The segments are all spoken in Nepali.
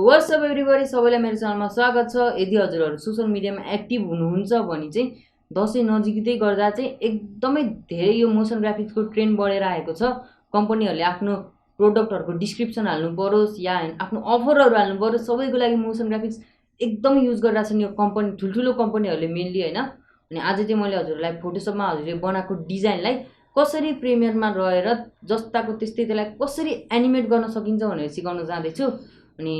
व्हाट्स अप एभ्रीबडी, सबैलाई मेरो च्यानलमा स्वागत छ। यदि हजुरहरू सोशल मिडियामा एक्टिभ हुनुहुन्छ भने चाहिँ दसैँ नजिकै गर्दा चाहिँ एकदमै धेरै यो मोसन ग्राफिक्सको ट्रेन्ड बढेर आएको छ। कम्पनीहरूले आफ्नो प्रोडक्टहरूको डिस्क्रिप्सन हाल्नु परोस् या आफ्नो अफरहरू हाल्नु परोस्, सबैको लागि मोसन ग्राफिक्स एकदमै युज गरिरहेको छन् यो कम्पनी, ठुल्ठुलो कम्पनीहरूले मेनली हैन। अनि आज चाहिँ मैले हजुरहरूलाई फोटोसपमा हजुरले बनाएको डिजाइनलाई कसरी प्रिमियरमा रहेर जस्ताको त्यस्तै त्यसलाई कसरी एनिमेट गर्न सकिन्छ भनेर सिकाउन जाँदैछु। अनि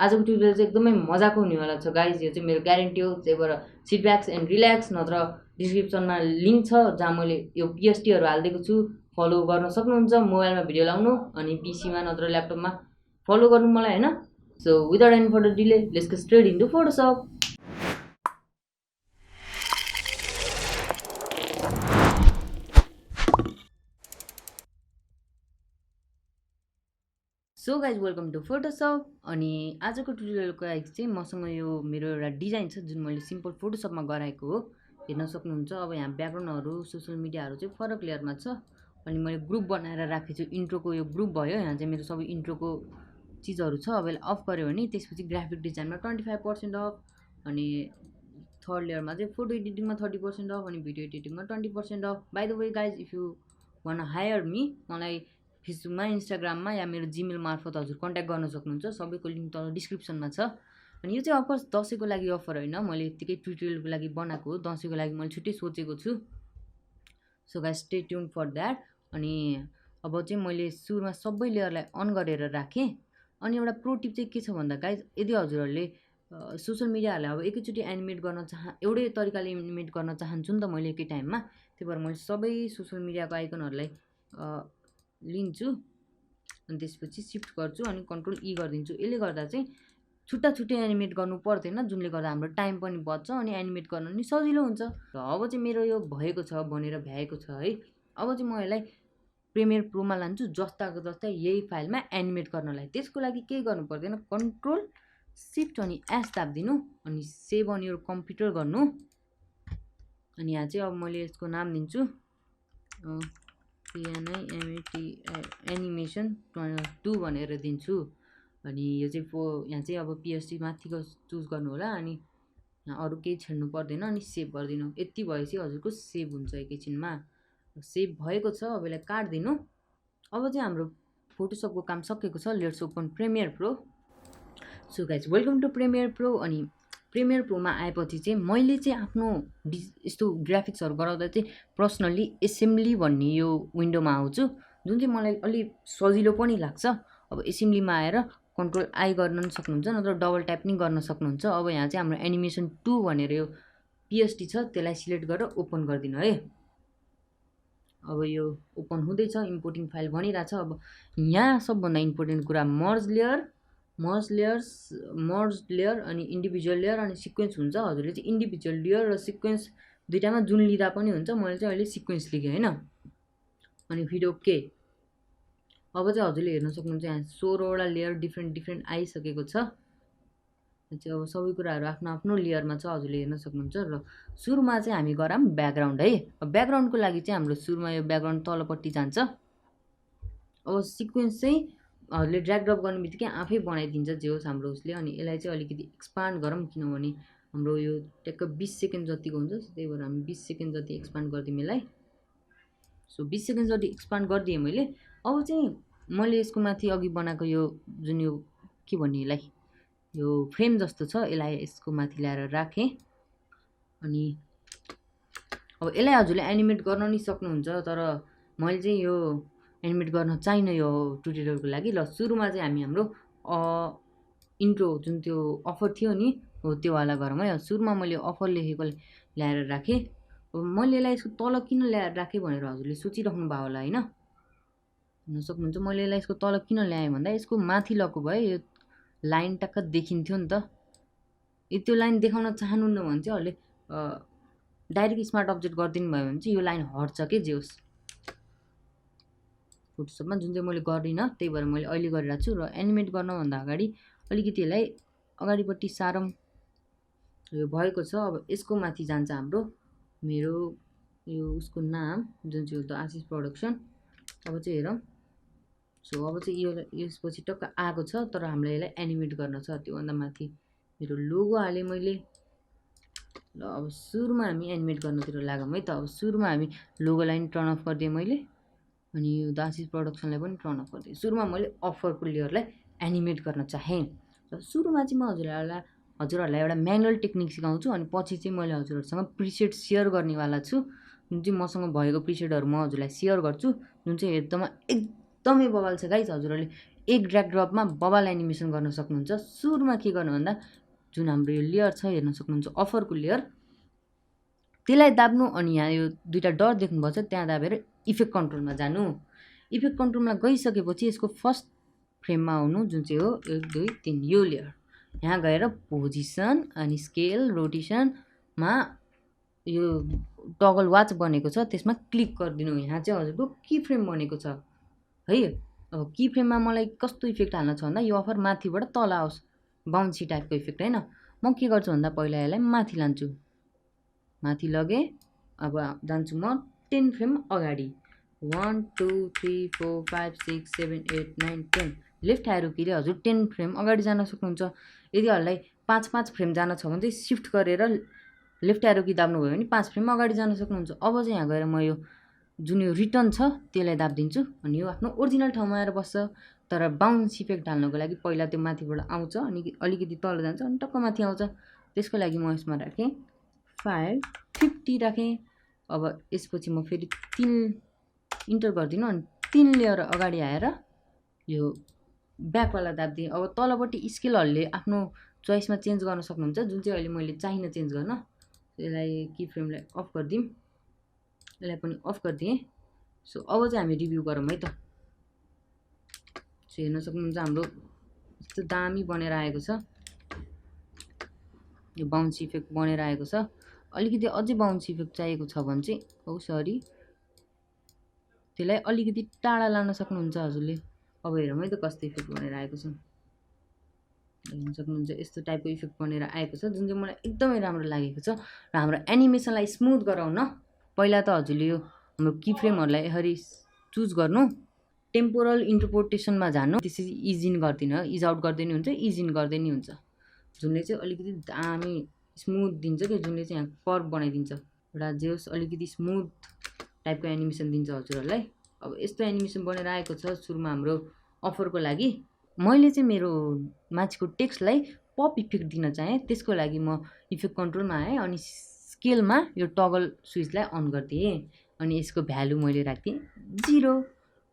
आजको ट्युटोरियल चाहिँ एकदमै मजाको हुनेवाला छ गाइज। यो चाहिँ मेरो ग्यारेन्टी हो। त्यही भएर सिट ब्याक्स एन्ड रिल्याक्स, नत्र डिस्क्रिप्सनमा लिङ्क छ जहाँ मैले यो पिएसटीहरू हालिदिएको छु, फलो गर्न सक्नुहुन्छ। मोबाइलमा भिडियो लाउनु अनि पिसीमा नत्र ल्यापटपमा फलो गर्नु मलाई हैन। So without any further delay, let's get straight into Photoshop. So guys, welcome to Photoshop. अनि आजको ट्युटोरियलको लागि चाहिँ मसँग यो मेरो एउटा डिजाइन छ जुन मैले सिम्पल फोटोसपमा गराएको हो, हेर्न सक्नुहुन्छ। अब यहाँ ब्याकग्राउन्डहरू, सोसियल मिडियाहरू चाहिँ फरक लेयरमा छ। अनि मैले ग्रुप बनाएर राखेको छु। इन्ट्रोको यो ग्रुप भयो, यहाँ चाहिँ मेरो सबै इन्ट्रोको चिजहरू छ। अब यसलाई अफ गऱ्यो भने त्यसपछि ग्राफिक डिजाइनमा 25% अफ, अनि थर्ड लेयरमा चाहिँ फोटो एडिटिङमा 30% अफ, अनि भिडियो एडिटिङमा 20% off. By the way guys, if you want hire me, मलाई फेसबुकमा, इन्स्टाग्राममा या मेरो जिमेल मार्फत हजुर कन्ट्याक्ट गर्न सक्नुहुन्छ। सबैको लिङ्क तल डिस्क्रिप्सनमा छ। अनि यो चाहिँ अफकोर्स दसैँको लागि अफर होइन, मैले यत्तिकै ट्युटोरियलको लागि बनाएको हो। दसैँको लागि मैले छुट्टै सोचेको छु। So guys, stay tuned for that. अनि अब चाहिँ मैले सुरुमा सबै लेयरलाई अन गरेर राखेँ। अनि एउटा प्रो टिप चाहिँ के छ भन्दा गाइज, यदि हजुरहरूले सोसियल मिडियाहरूलाई अब एकैचोटि एनिमेट गर्न एउटै तरिकाले एनिमेट गर्न चाहन्छु नि त मैले एकै टाइममा, त्यही भएर मैले सबै सोसियल मिडियाको आइकनहरूलाई लिन्छु अनि त्यसपछि सिफ्ट गर्छु अनि कन्ट्रोल ई गरिदिन्छु। यसले गर्दा चाहिँ छुट्टा छुट्टै एनिमेट गर्नु पर्दैन, जुनले गर्दा हाम्रो टाइम पनि बच्छ अनि एनिमेट गर्न पनि सजिलो हुन्छ। र अब चाहिँ मेरो यो भएको छ, बनेर भ्याएको छ है। अब चाहिँ म यसलाई प्रिमियर प्रोमा लान्छु जस्ताको जस्तै यही फाइलमा एनिमेट गर्नलाई। त्यसको लागि केही गर्नु पर्दैन, कन्ट्रोल सिफ्ट अनि एस दाबिदिनु अनि सेभ अन योर कम्प्युटर गर्नु। अनि यहाँ चाहिँ अब मैले यसको नाम दिन्छु एनिमेसन 2 भनेर दिन्छु। अनि यो चाहिँ यहाँ चाहिँ अब पिएसटी माथिको चुज गर्नु होला, अनि अरू केही छेड्नु पर्दैन, अनि सेभ गरिदिनु। यति भएपछि हजुरको सेभ हुन्छ एकैछिनमा। सेभ भएको छ, अब यसलाई काट्दिनु। अब चाहिँ हाम्रो फोटोसपको काम सकेको छ। Let's open Premiere Pro. So guys, welcome to Premiere Pro. अनि प्रिमियर प्रोमा आएपछि चाहिँ मैले चाहिँ आफ्नो यस्तो ग्राफिक्सहरू गराउँदा चाहिँ पर्सनल्ली एसेम्ब्ली भन्ने यो विन्डोमा आउँछु, जुन चाहिँ मलाई अलिक सजिलो पनि लाग्छ। अब एसेम्ब्लीमा आएर कन्ट्रोल आई गर्न पनि सक्नुहुन्छ, नत्र डबल ट्याप पनि गर्न सक्नुहुन्छ। अब यहाँ चाहिँ हाम्रो एनिमेसन 2 भनेर यो पिएसटी छ, त्यसलाई सिलेक्ट गरेर ओपन गरिदिनु है। अब यो ओपन हुँदैछ, इम्पोर्टिङ फाइल भनिरहेछ। अब यहाँ सबभन्दा इम्पोर्टेन्ट कुरा मर्ज लेयर अनि इन्डिभिजुअल लेयर अनि सिक्वेन्स हुन्छ। हजुरले चाहिँ इन्डिभिजुअल लेयर र सिक्वेन्स दुइटामा जुन लिँदा पनि हुन्छ। मैले चाहिँ अहिले सिक्वेन्स लिएँ होइन। अनि फिर ओके। अब चाहिँ हजुरले हेर्न सक्नुहुन्छ यहाँ 16वटा लेयर डिफ्रेन्ट आइसकेको छ। चाहिँ अब सबै कुराहरू आफ्नो आफ्नो लेयरमा छ, हजुरले हेर्न सक्नुहुन्छ। र सुरुमा चाहिँ हामी गरौँ ब्याकग्राउन्ड है। अब ब्याकग्राउन्डको लागि चाहिँ हाम्रो सुरुमा यो ब्याकग्राउन्ड तलपट्टि जान्छ। अब सिक्वेन्स चाहिँ हजुरले ड्र्याग ड्रप गर्ने बित्तिकै आफै बनाइदिन्छ जे होस् हाम्रो उसले। अनि यसलाई चाहिँ अलिकति एक्सपान्ड गरौँ, किनभने हाम्रो यो ट्याक्क 20 सेकेन्ड जतिको हुन्छ, त्यही भएर हामी 20 सेकेन्ड जति एक्सपान्ड गरिदिउँ यसलाई। सो 20 सेकेन्ड जति एक्सपान्ड गरिदिएँ मैले। अब चाहिँ मैले यसको माथि अघि बनाएको यो जुन यो के भन्ने यसलाई, यो फ्रेम जस्तो छ, यसलाई यसको माथि ल्याएर राखेँ। अनि अब यसलाई हजुरले एनिमेट गर्न नि सक्नुहुन्छ, तर मैले चाहिँ यो एनिमेट गर्न चाहिन यो ट्युटोरियलको लागि। ल सुरुमा चाहिँ हामी हाम्रो इन्ट्रो जुन त्यो अफर थियो नि हो त्योवाला गरौँ है। सुरुमा मैले अफर लेखेको ल्याएर राखेँ। अब मैले यसलाई यसको तल किन ल्याएर राखेँ भनेर हजुरले सोचिराख्नु भयो होला होइन। हेर्न सक्नुहुन्छ मैले यसलाई यसको तल किन ल्याएँ भन्दा यसको माथि लगेको भए यो लाइन टक्क देखिन्थ्यो नि त। यदि त्यो लाइन देखाउन चाहनुहुन्न भने चाहिँ अहिले डाइरेक्ट स्मार्ट अब्जेक्ट गरिदिनु भयो भने चाहिँ यो लाइन हट्छ के जे होस् फोटोसपमा, जुन चाहिँ मैले गर्दिनँ। त्यही भएर मैले अहिले गरिरहेको छु। र एनिमेट गर्नभन्दा अगाडि अलिकति यसलाई अगाडिपट्टि सारौँ। यो भएको छ। अब यसको माथि जान्छ हाम्रो मेरो यो उसको नाम जुन चाहिँ हो द आशिष प्रोडक्सन। अब चाहिँ हेरौँ सो अब चाहिँ यो यसपछि टक्क आएको छ, तर हामीलाई यसलाई एनिमेट गर्न छ। त्योभन्दा माथि मेरो लोगो हालेँ मैले। ल अब सुरुमा हामी एनिमेट गर्नतिर लागौँ है त। अब सुरुमा हामी लोगोलाई नि टर्न अफ गरिदिएँ मैले, अनि यो दासिस प्रोडक्सनलाई पनि टर्न अफ गरिदिएँ। सुरुमा मैले अफरको लेयरलाई एनिमेट गर्न चाहेँ। र सुरुमा चाहिँ म हजुरहरूलाई एउटा म्यानुअल टेक्निक सिकाउँछु, अनि पछि चाहिँ मैले हजुरहरूसँग प्रिसेट सेयर गर्नेवाला छु। जुन चाहिँ मसँग भएको प्रिसेटहरू म हजुरलाई सेयर गर्छु, जुन चाहिँ एकदमै बवाल छ गाइस। हजुरहरूले एक ड्र्याग ड्रपमा बवाल एनिमेसन गर्न सक्नुहुन्छ। सुरुमा के गर्नु भन्दा जुन हाम्रो यो लेयर छ हेर्न सक्नुहुन्छ अफरको लेयर, त्यसलाई दाब्नु, अनि यहाँ यो दुईवटा डट देख्नुभएको छ, त्यहाँ दाबेर इफेक्ट कन्ट्रोलमा जानु। इफेक्ट कन्ट्रोलमा गइसकेपछि यसको फर्स्ट फ्रेममा आउनु, जुन चाहिँ हो 1 2 3 यो लेयर। यहाँ गएर पोजिसन अनि स्केल रोटेसनमा यो टगल वाच बनेको छ, त्यसमा क्लिक गरिदिनु। यहाँ चाहिँ हजुरको की फ्रेम बनेको छ है। अब की फ्रेममा मलाई कस्तो इफेक्ट हाल्न छ भन्दा यो अफर माथिबाट तल आओस्, बाउन्सी टाइपको इफेक्ट होइन। म के गर्छु भन्दा पहिला यसलाई माथि लान्छु, माथि लगेँ। अब जान्छु म 10 फ्रेम अगाडि। 1 2 3 4 5 6 7 8 9 10 लेफ्ट एरो किले हजुर 10 फ्रेम अगाडि जान सक्नुहुन्छ। यदि हल्लाई 5 फ्रेम जान छ भने चाहिँ सिफ्ट गरेर लेफ्ट एरो की दाब्नुभयो भने 5 फ्रेम अगाडि जान सक्नुहुन्छ। अब चाहिँ यहाँ गएर म यो जुन यो रिटर्न छ त्यसलाई दाबिदिन्छु, अनि यो आफ्नो ओरिजिनल ठाउँमा आएर बस्छ। तर बाउन्स इफेक्ट हाल्नको लागि पहिला त्यो माथिबाट आउँछ, अनि अलिकति तल जान्छ, अनि टक्क माथि आउँछ। त्यसको लागि म यसमा राखेँ 550 राखेँ। अब यसपछि म फेरि 3 इन्टर गरिदिनु, अनि 3 लेयर अगाडि आएर यो ब्याकवाला दाबिदिएँ। अब तलपट्टि स्केलहरूले आफ्नो चोइसमा चेन्ज गर्न सक्नुहुन्छ, जुन चाहिँ अहिले मैले चाहिन चेन्ज गर्न। यसलाई की फ्रेमलाई अफ गरिदिउँ, यसलाई पनि अफ गरिदिएँ। सो अब चाहिँ हामी रिभ्यू गरौँ है त। सो हेर्न सक्नुहुन्छ हाम्रो यस्तो दामी बनेर आएको छ, यो बाउन्स इफेक्ट बनेर आएको छ। अलिकति अझै बाउन्स इफेक्ट चाहिएको छ भने चाहिँ सरी, त्यसलाई अलिकति टाढा लान सक्नुहुन्छ हजुरले। अब हेरौँ है त कस्तो इफेक्ट बनेर आएको छ। हेर्न सक्नुहुन्छ यस्तो टाइपको इफेक्ट बनेर आएको छ, जुन चाहिँ मलाई एकदमै राम्रो लागेको छ। र हाम्रो एनिमेसनलाई स्मुथ गराउन पहिला त हजुरले यो हाम्रो की फ्रेमहरूलाई यसरी चुज गर्नु, टेम्पोरल इन्टरप्रिटेसनमा जानु, त्यसरी इज इन गर्दिनु, इज आउट गर्दै नि हुन्छ, इज इन गर्दै नि हुन्छ, जुनले चाहिँ अलिकति दामी स्मुथ दिन्छ कि, जुनले चाहिँ यहाँ कर्भ बनाइदिन्छ। एउटा जे होस् अलिकति स्मुथ टाइपको एनिमेसन दिन्छ हजुरहरूलाई। अब यस्तो एनिमेसन बनेर आएको छ सुरुमा हाम्रो अफरको लागि। मैले चाहिँ मेरो मान्छेको टेक्स्टलाई पप इफेक्ट दिन चाहेँ, त्यसको लागि म इफेक्ट कन्ट्रोलमा आएँ, अनि स्केलमा यो टगल स्विचलाई अन गरिदिएँ, अनि यसको भ्यालु मैले राखिदिएँ 0।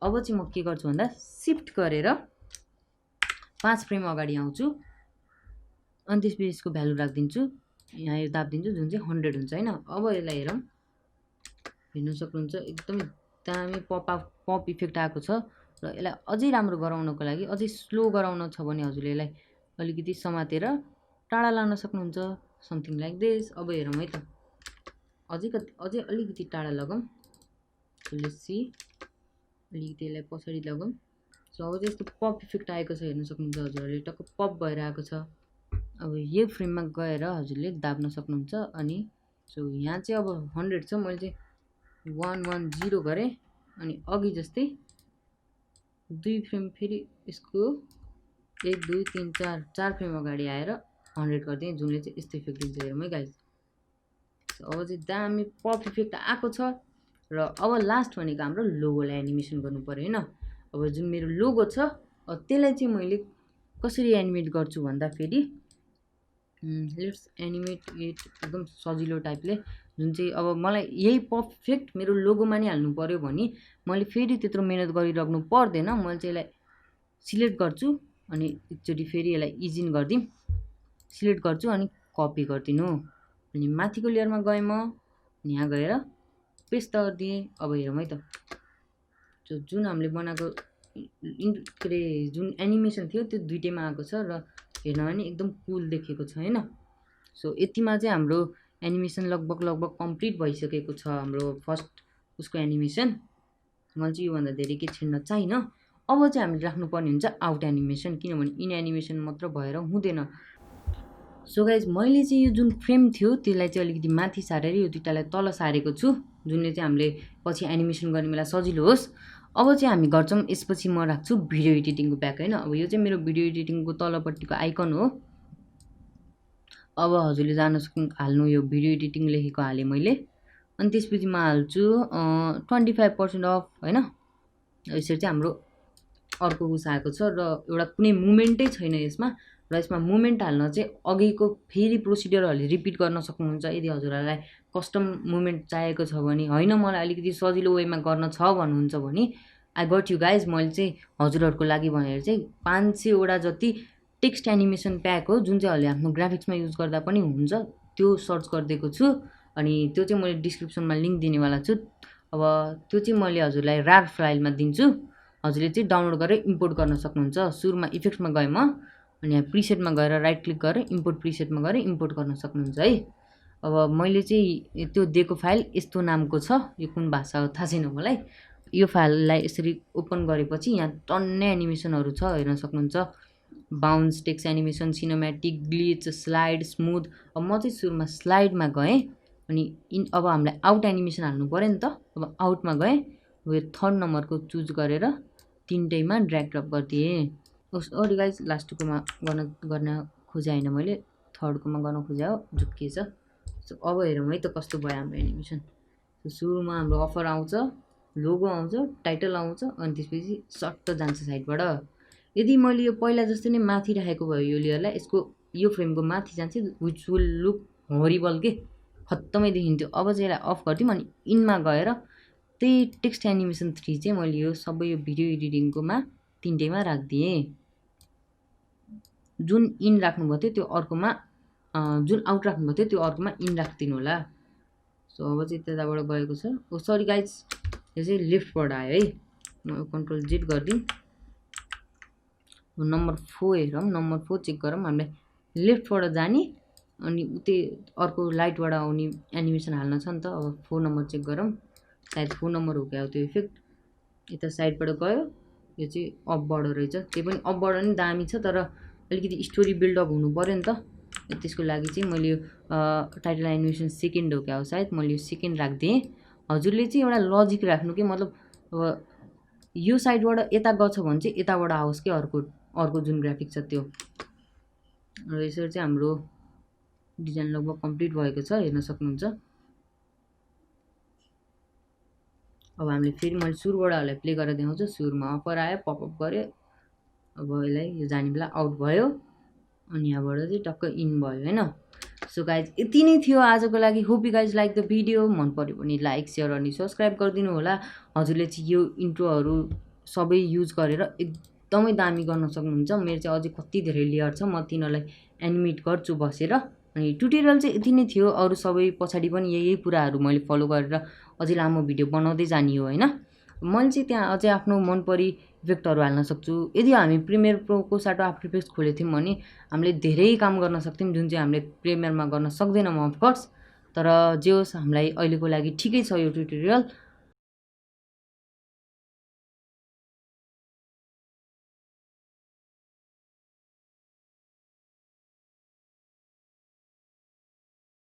अब चाहिँ म के गर्छु भन्दा सिफ्ट गरेर 5 फ्रेम अगाडि आउँछु, अनि त्यसपछि यसको भ्यालु राखिदिन्छु, यहाँ यो दाबिदिन्छु, जुन चाहिँ 100 हुन्छ होइन। अब यसलाई हेरौँ, हेर्न सक्नुहुन्छ एकदमै दामी पप इफेक्ट आएको छ। र यसलाई अझै राम्रो गराउनको लागि, अझै स्लो गराउन छ भने हजुरले यसलाई अलिकति समातेर टाढा लान सक्नुहुन्छ, समथिङ लाइक दिस। अब हेरौँ है त, अझै अलिकति टाढा लगाऊँ। लेट्स सी, अलिकति यसलाई पछाडि लगाऊँ। सो अब चाहिँ यस्तो पप इफेक्ट आएको छ, हेर्न सक्नुहुन्छ हजुरहरूले टक्क पप भएर आएको छ। अब यो फ्रेममा गएर हजुरले दाब्न सक्नुहुन्छ। अनि सो यहाँ चाहिँ अब 100 छ, मैले चाहिँ 110 गरेँ, अनि अघि जस्तै 2 फ्रेम फेरि यसको 1 2 3 4 फ्रेम अगाडि आएर 100 गरिदिएँ, जुनले चाहिँ यस्तो इफेक्ट दिन्छ। हेरौँ है गाइस, अब चाहिँ दामी पप इफेक्ट आएको छ। र अब लास्ट भनेको हाम्रो लोगोलाई एनिमेसन गर्नु पर्यो होइन। अब जुन मेरो लोगो छ त्यसलाई चाहिँ मैले कसरी एनिमेट गर्छु भन्दा फेरि लेट्स एनिमेट इट एकदम सजिलो टाइपले, जुन चाहिँ अब मलाई यही पर्फेक्ट मेरो लोगोमा नै हाल्नु पर्यो भने मैले फेरि त्यत्रो मेहनत गरिराख्नु पर्दैन। मैले चाहिँ यसलाई सिलेक्ट गर्छु, अनि एकचोटि फेरि यसलाई इज इन गरिदिउँ, सिलेक्ट गर्छु, अनि कपी गरिदिनु, अनि माथिको लेयरमा गएँ म, अनि यहाँ गएर पेस्ट गरिदिएँ। अब हेरौँ है त, जुन हामीले बनाएको जुन एनिमेसन थियो त्यो दुइटैमा आएको छ, र हेर्नमा नि एकदम कुल देखेको छ होइन। सो यतिमा चाहिँ हाम्रो एनिमेसन लगभग कम्प्लिट भइसकेको छ, हाम्रो फर्स्ट उसको एनिमेसन। मैले चाहिँ योभन्दा धेरै के छिन्न चाहिन। अब चाहिँ हामीले राख्नुपर्ने हुन्छ आउट एनिमेसन, किनभने इन एनिमेसन मात्र भएर हुँदैन। सो गाइज, मैले चाहिँ यो जुन फ्रेम थियो त्यसलाई चाहिँ अलिकति माथि सारेर यो दुइटालाई तल सारेको छु। जुनले चाहिँ हामीले पछि एनिमेसन गर्ने बेला सजिलो होस्। अब चाहिँ हामी गर्छौँ यसपछि म राख्छु भिडियो एडिटिङको ब्याक हैन। अब यो चाहिँ मेरो भिडियो एडिटिङको तलपट्टिको आइकन हो। अब हजुरले जान हाल्नु यो भिडियो एडिटिङ लेखेको हालेँ मैले। अनि त्यसपछि म हाल्छु 25% अफ हैन। यसरी चाहिँ हाम्रो अर्को उस आएको छ र एउटा कुनै मुभमेन्टै छैन यसमा। र यसमा मुभमेन्ट हाल्न चाहिँ अघिको फेरि प्रोसिडियरहरूले रिपिट गर्न सक्नुहुन्छ। यदि हजुरहरूलाई कस्टम मुभमेन्ट चाहिएको छ भने, होइन मलाई अलिकति सजिलो वेमा गर्न छ भन्नुहुन्छ भने आई गट यु गाइज। मैले चाहिँ हजुरहरूको लागि भनेर चाहिँ 500 वटा जति टेक्स्ट एनिमेसन प्याक हो, जुन चाहिँ हामीले आफ्नो ग्राफिक्समा युज गर्दा पनि हुन्छ, त्यो सर्च गरिदिएको छु। अनि त्यो चाहिँ मैले डिस्क्रिप्सनमा लिङ्क दिनेवाला छु। अब त्यो चाहिँ मैले हजुरलाई रार फाइलमा दिन्छु। हजुरले चाहिँ डाउनलोड गरेर इम्पोर्ट गर्न सक्नुहुन्छ। सुरुमा इफेक्ट्समा गएँ म, अनि यहाँ प्रिसेटमा गएर राइट क्लिक गरेर इम्पोर्ट प्रिसेटमा गएर इम्पोर्ट गर्न सक्नुहुन्छ है। अब मैले चाहिँ त्यो दिएको फाइल यस्तो नामको छ, यो कुन भाषा हो थाहा छैन मलाई। यो फाइललाई यसरी ओपन गरेपछि यहाँ टन्नै एनिमेसनहरू छ, हेर्न सक्नुहुन्छ। Bounce, text animation, cinematic, glitch, slide, smooth. अब म चाहिँ सुरुमा स्लाइडमा गएँ। अनि अब हामीलाई आउट एनिमेसन हाल्नु पऱ्यो नि त। अब आउटमा गएँ। अब यो 3rd नम्बरको चुज गरेर तिनटैमा ड्र्याग ड्रप गरिदिएँ। सरी गाइज, लास्टकोमा गर्न खोजे होइन, मैले 3rdकोमा गर्न खोजे हो, झुक्किएछ। अब हेरौँ है त कस्तो भयो हाम्रो एनिमेसन। सुरुमा हाम्रो अफर आउँछ, लोगो आउँछ, टाइटल आउँछ, अनि त्यसपछि सट्ट जान्छ साइडबाट। यदि मैले यो पहिला जस्तो नै माथि राखेको भयो यो लेयरलाई, यो फ्रेमको माथि जान्छ, विच विल लुक हरिबल के, खत्तमै देखिन्थ्यो। अब चाहिँ यसलाई अफ गरिदिउँ। अनि इनमा गएर त्यही टेक्स्ट एनिमेसन 3 चाहिँ मैले यो सबै यो भिडियो एडिटिङकोमा तिनटैमा राखिदिएँ। जुन इन राख्नुभएको थियो त्यो अर्कोमा, जुन आउट राख्नुभएको थियो त्यो अर्कोमा इन राखिदिनु होला। सो अब चाहिँ त्यताबाट गएको छ। सरी गाइज, यो चाहिँ लेफ्टबाट आयो है। म कन्ट्रोल जेड गरिदिउँ। नम्बर 4 हेरौँ, नम्बर 4 चेक गरौँ। हामीलाई लेफ्टबाट जाने अनि उतै अर्को लाइटबाट आउने एनिमेसन हाल्न छ नि त। अब 4 नम्बर चेक गरौँ, सायद 4 नम्बर हो क्या त्यो इफेक्ट। यता साइडबाट गयो, यो चाहिँ अपबाट रहेछ। त्यो पनि अपबाट नि दामी छ, तर अलिकति स्टोरी बिल्डअप हुनु पऱ्यो नि त। त्यसको लागि चाहिँ मैले यो टाइटल एनिमेसन 2nd हो क्या हो सायद, मैले यो 2nd राखिदिएँ। हजुरले चाहिँ एउटा लजिक राख्नु कि मतलब अब यो साइडबाट यता गछ भने चाहिँ यताबाट आओस् कि अर्को जुन ग्राफिक छ त्यो। र यसरी चाहिँ हाम्रो डिजाइन लगभग कम्प्लिट भएको छ, हेर्न सक्नुहुन्छ। अब हामीले फेरि मैले सुरुबाट यसलाई प्ले गरेर देखाउँछु। सुरुमा अफर आयो, पपअप गऱ्यो। अब यसलाई यो जाने बेला आउट भयो, अनि यहाँबाट चाहिँ टक्क इन भयो हैन। सो गाइज, यति नै थियो आजको लागि। Hope you guys like the video. मन पर्यो भने लाइक, सेयर अनि सब्सक्राइब गरिदिनु होला। हजुरले चाहिँ यो इन्ट्रोहरू सबै युज गरेर एकदमै दामी गर्न सक्नुहुन्छ। मेरो चाहिँ अझै कति धेरै लेयर छ, म तिनीहरूलाई एनिमेट गर्छु बसेर। अनि ट्युटोरियल चाहिँ यति नै थियो। अरू सबै पछाडि पनि यही कुराहरू मैले फलो गरेर अझै लामो भिडियो बनाउँदै जाने हो हैन। मैले चाहिँ त्यहाँ अझै आफ्नो मनपरी इफेक्टहरू हाल्न सक्छु। यदि हामी प्रिमियर प्रोको साटो आफ्टर इफेक्ट्स खोलेको थियौँ भने हामीले धेरै काम गर्न सक्थ्यौँ, जुन चाहिँ हामीले प्रिमियरमा गर्न सक्दैनौँ अफकोर्स। तर जे होस्, हामीलाई अहिलेको लागि ठिकै छ यो ट्युटोरियल।